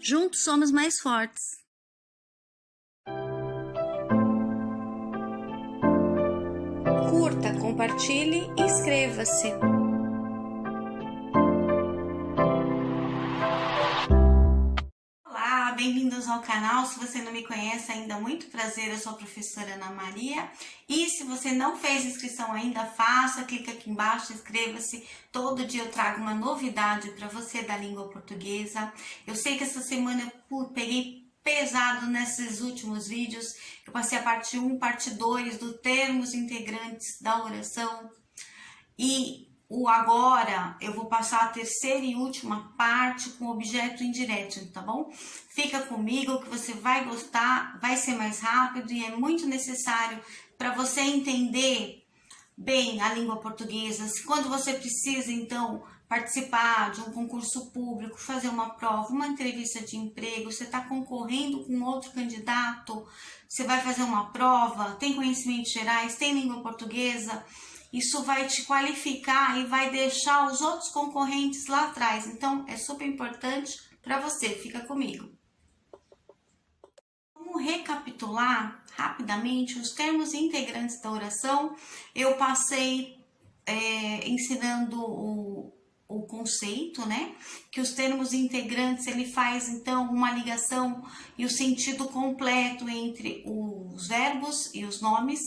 Juntos somos mais fortes. Curta, compartilhe e inscreva-se. Olá, bem-vindos ao canal. Se você não me conhece ainda, muito prazer, eu sou a professora Ana Maria. E se você não fez inscrição ainda, faça, clica aqui embaixo, inscreva-se. Todo dia eu trago uma novidade para você da língua portuguesa. Eu sei que essa semana eu peguei pesado nesses últimos vídeos. Eu passei a parte 1, parte 2 do termos integrantes da oração. E agora eu vou passar a terceira e última parte com objeto indireto, tá bom? Fica comigo que você vai gostar, vai ser mais rápido e é muito necessário para você entender bem a língua portuguesa. Quando você precisa, então, participar de um concurso público, fazer uma prova, uma entrevista de emprego, você está concorrendo com outro candidato, você vai fazer uma prova, tem conhecimentos gerais, tem língua portuguesa, isso vai te qualificar e vai deixar os outros concorrentes lá atrás. Então, é super importante para você. Fica comigo. Vamos recapitular rapidamente os termos integrantes da oração. Eu passei ensinando o conceito, né? Que os termos integrantes, ele faz, então, uma ligação e o sentido completo entre os verbos e os nomes.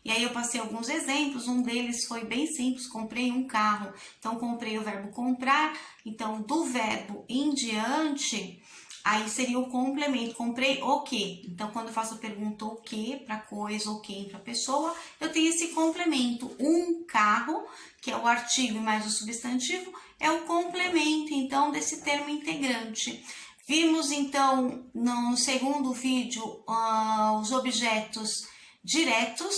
E aí eu passei alguns exemplos, um deles foi bem simples, comprei um carro. Então, comprei o verbo comprar, então, do verbo em diante, aí seria o complemento, comprei o quê? Então, quando eu faço a pergunta o quê para coisa ou quem para pessoa, eu tenho esse complemento. Um carro, que é o artigo e mais o substantivo, é o complemento, então, desse termo integrante. Vimos, então, no segundo vídeo, os objetos diretos,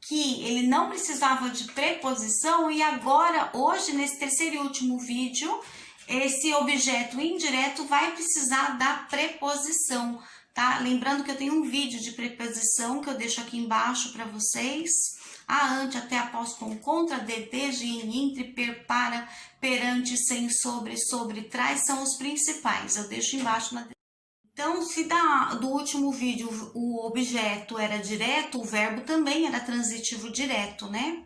que ele não precisava de preposição, e agora, hoje, nesse terceiro e último vídeo, esse objeto indireto vai precisar da preposição, tá? Lembrando que eu tenho um vídeo de preposição que eu deixo aqui embaixo para vocês. A, ante, até, após, com, contra, de, desde, em, entre, per, para, perante, sem, sobre, trás, são os principais. Eu deixo embaixo na descrição. Então, se do último vídeo o objeto era direto, o verbo também era transitivo direto, né?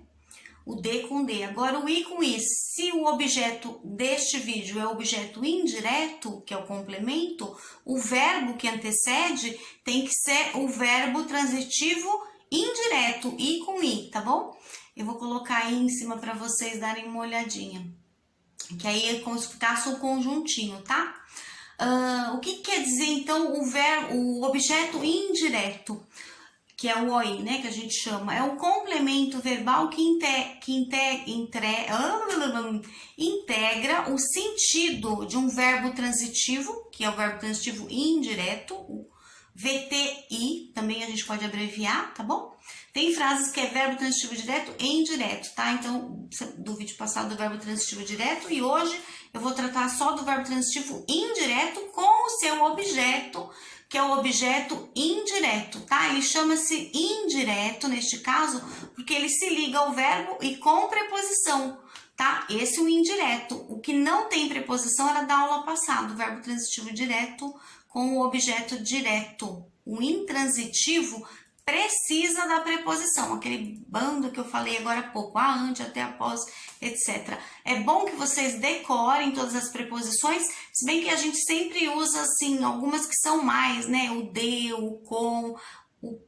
O de com de. Agora, o i com i. Se o objeto deste vídeo é objeto indireto, que é o complemento, o verbo que antecede tem que ser o verbo transitivo indireto, i com i, tá bom? Eu vou colocar aí em cima para vocês darem uma olhadinha. Que aí é como se ficasse um conjuntinho, tá? O que quer dizer, então, o objeto indireto, que é o OI, né, que a gente chama? É um complemento verbal que integra o sentido de um verbo transitivo, que é o verbo transitivo indireto, o VTI, também a gente pode abreviar, tá bom? Tem frases que é verbo transitivo direto e indireto, tá? Então, do vídeo passado do verbo transitivo direto, e hoje eu vou tratar só do verbo transitivo indireto com o seu objeto, que é o objeto indireto, tá? Ele chama-se indireto, neste caso, porque ele se liga ao verbo e com preposição, tá? Esse é o indireto. O que não tem preposição era da aula passada, o verbo transitivo direto com o objeto direto. O intransitivo precisa da preposição, aquele bando que eu falei agora há pouco, a, ante, até, após, etc. É bom que vocês decorem todas as preposições, se bem que a gente sempre usa, assim, algumas que são mais, né? O de, o com, o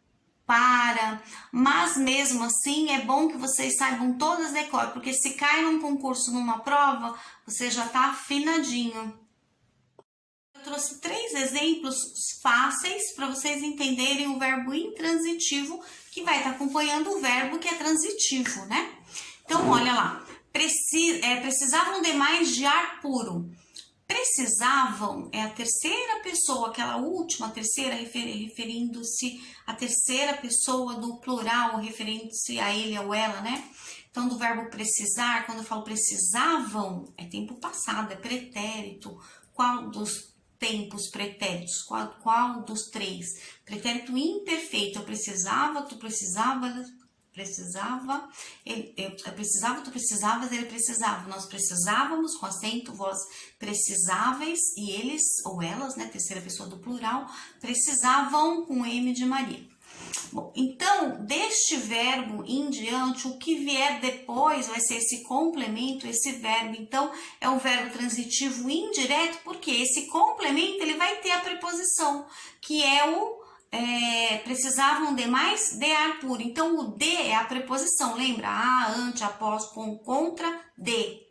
para, mas mesmo assim é bom que vocês saibam todas decorem, porque se cai num concurso, numa prova, você já tá afinadinho. Eu trouxe 3 exemplos fáceis para vocês entenderem o verbo intransitivo, que vai estar acompanhando o verbo que é transitivo, né? Então, olha lá. Precisavam de mais de ar puro. Precisavam é a terceira pessoa, aquela última, a terceira, referindo-se à terceira pessoa do plural, referindo-se a ele ou ela, né? Então, do verbo precisar, quando eu falo precisavam, é tempo passado, é pretérito. Qual dos tempos pretéritos? Qual dos três? Pretérito imperfeito. Eu precisava, tu precisava, precisava, eu precisava, tu precisavas, ele precisava. Nós precisávamos, com acento, vós precisáveis, e eles, ou elas, né, terceira pessoa do plural, precisavam, com M de Maria. Bom, então, deste verbo em diante, o que vier depois vai ser esse complemento, esse verbo. Então, é o verbo transitivo indireto, porque esse complemento ele vai ter a preposição, que é o precisavam de mais, de ar puro. Então, o de é a preposição, lembra? A, ante, após, com, contra, de.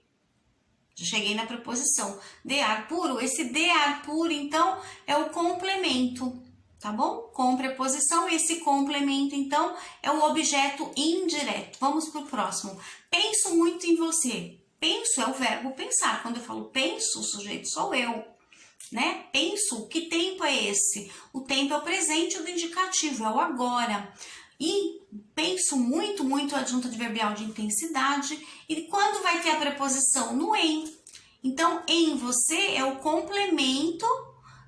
Já cheguei na preposição. De ar puro, esse de ar puro, então, é o complemento, tá bom? Com preposição, esse complemento, então, é o objeto indireto. Vamos para o próximo. Penso muito em você. Penso é o verbo pensar. Quando eu falo penso, o sujeito sou eu. Né? Penso, que tempo é esse? O tempo é o presente do indicativo, é o agora. E penso muito, muito adjunto adverbial de intensidade. E quando vai ter a preposição? No em. Então, em você é o complemento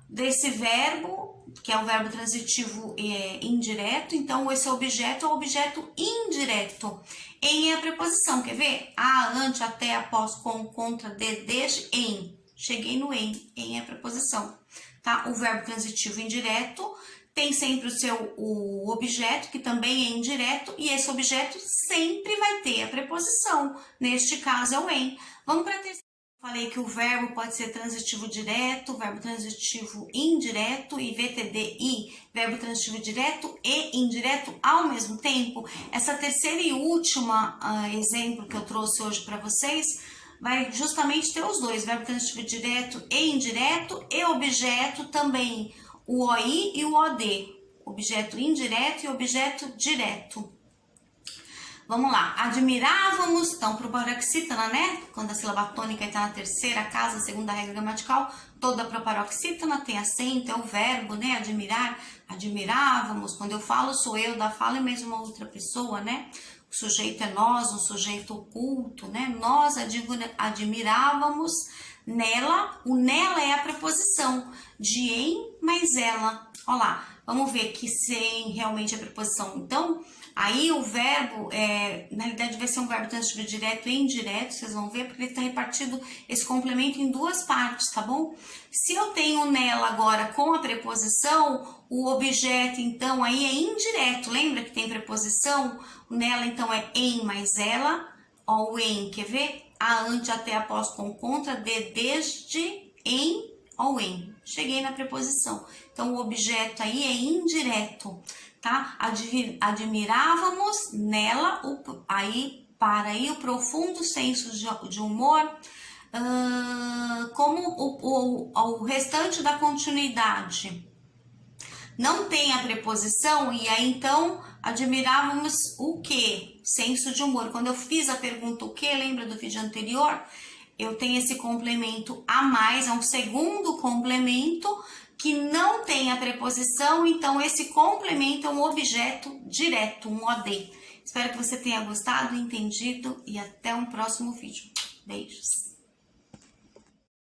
desse verbo, que é o verbo transitivo indireto. Então, esse objeto é o objeto indireto. Em é a preposição, quer ver? A, ante, até, após, com, contra, de, desde, em. Cheguei no em é a preposição, tá? O verbo transitivo indireto tem sempre o objeto, que também é indireto, e esse objeto sempre vai ter a preposição. Neste caso é o em. Vamos para a terceira. Falei que o verbo pode ser transitivo direto, verbo transitivo indireto e VTDI, verbo transitivo direto e indireto ao mesmo tempo. Essa terceira e última exemplo que eu trouxe hoje para vocês vai justamente ter os dois, verbo transitivo direto e indireto, e objeto também, o OI e o OD, objeto indireto e objeto direto. Vamos lá, admirávamos, então proparoxítona, né? Quando a sílaba tônica está na terceira casa, segunda regra gramatical, toda proparoxítona tem acento, é o verbo, né? Admirar, admirávamos, quando eu falo sou eu, da fala é mesmo uma outra pessoa, né? O sujeito é nós, um sujeito oculto, né? Nós admirávamos nela, o nela é a preposição de em mais ela. Olha lá, vamos ver que sem realmente a preposição. Então, aí o verbo, na realidade vai ser um verbo transitivo direto e indireto, vocês vão ver, porque ele está repartido esse complemento em duas partes, tá bom? Se eu tenho nela agora com a preposição, o objeto, então, aí é indireto. Lembra que tem preposição? O nela, então, é em mais ela. Ó, o em, quer ver? A, ante, até, após, com, contra, de, desde, em, ó, em. Cheguei na preposição. Então, o objeto aí é indireto, tá? Admirávamos nela, para aí o profundo senso de humor, como o restante da continuidade não tem a preposição, e aí então admirávamos o quê? Senso de humor. Quando eu fiz a pergunta o quê, lembra do vídeo anterior? Eu tenho esse complemento a mais, é um segundo complemento que não tem a preposição, então esse complemento é um objeto direto, um OD. Espero que você tenha gostado, entendido, e até um próximo vídeo. Beijos!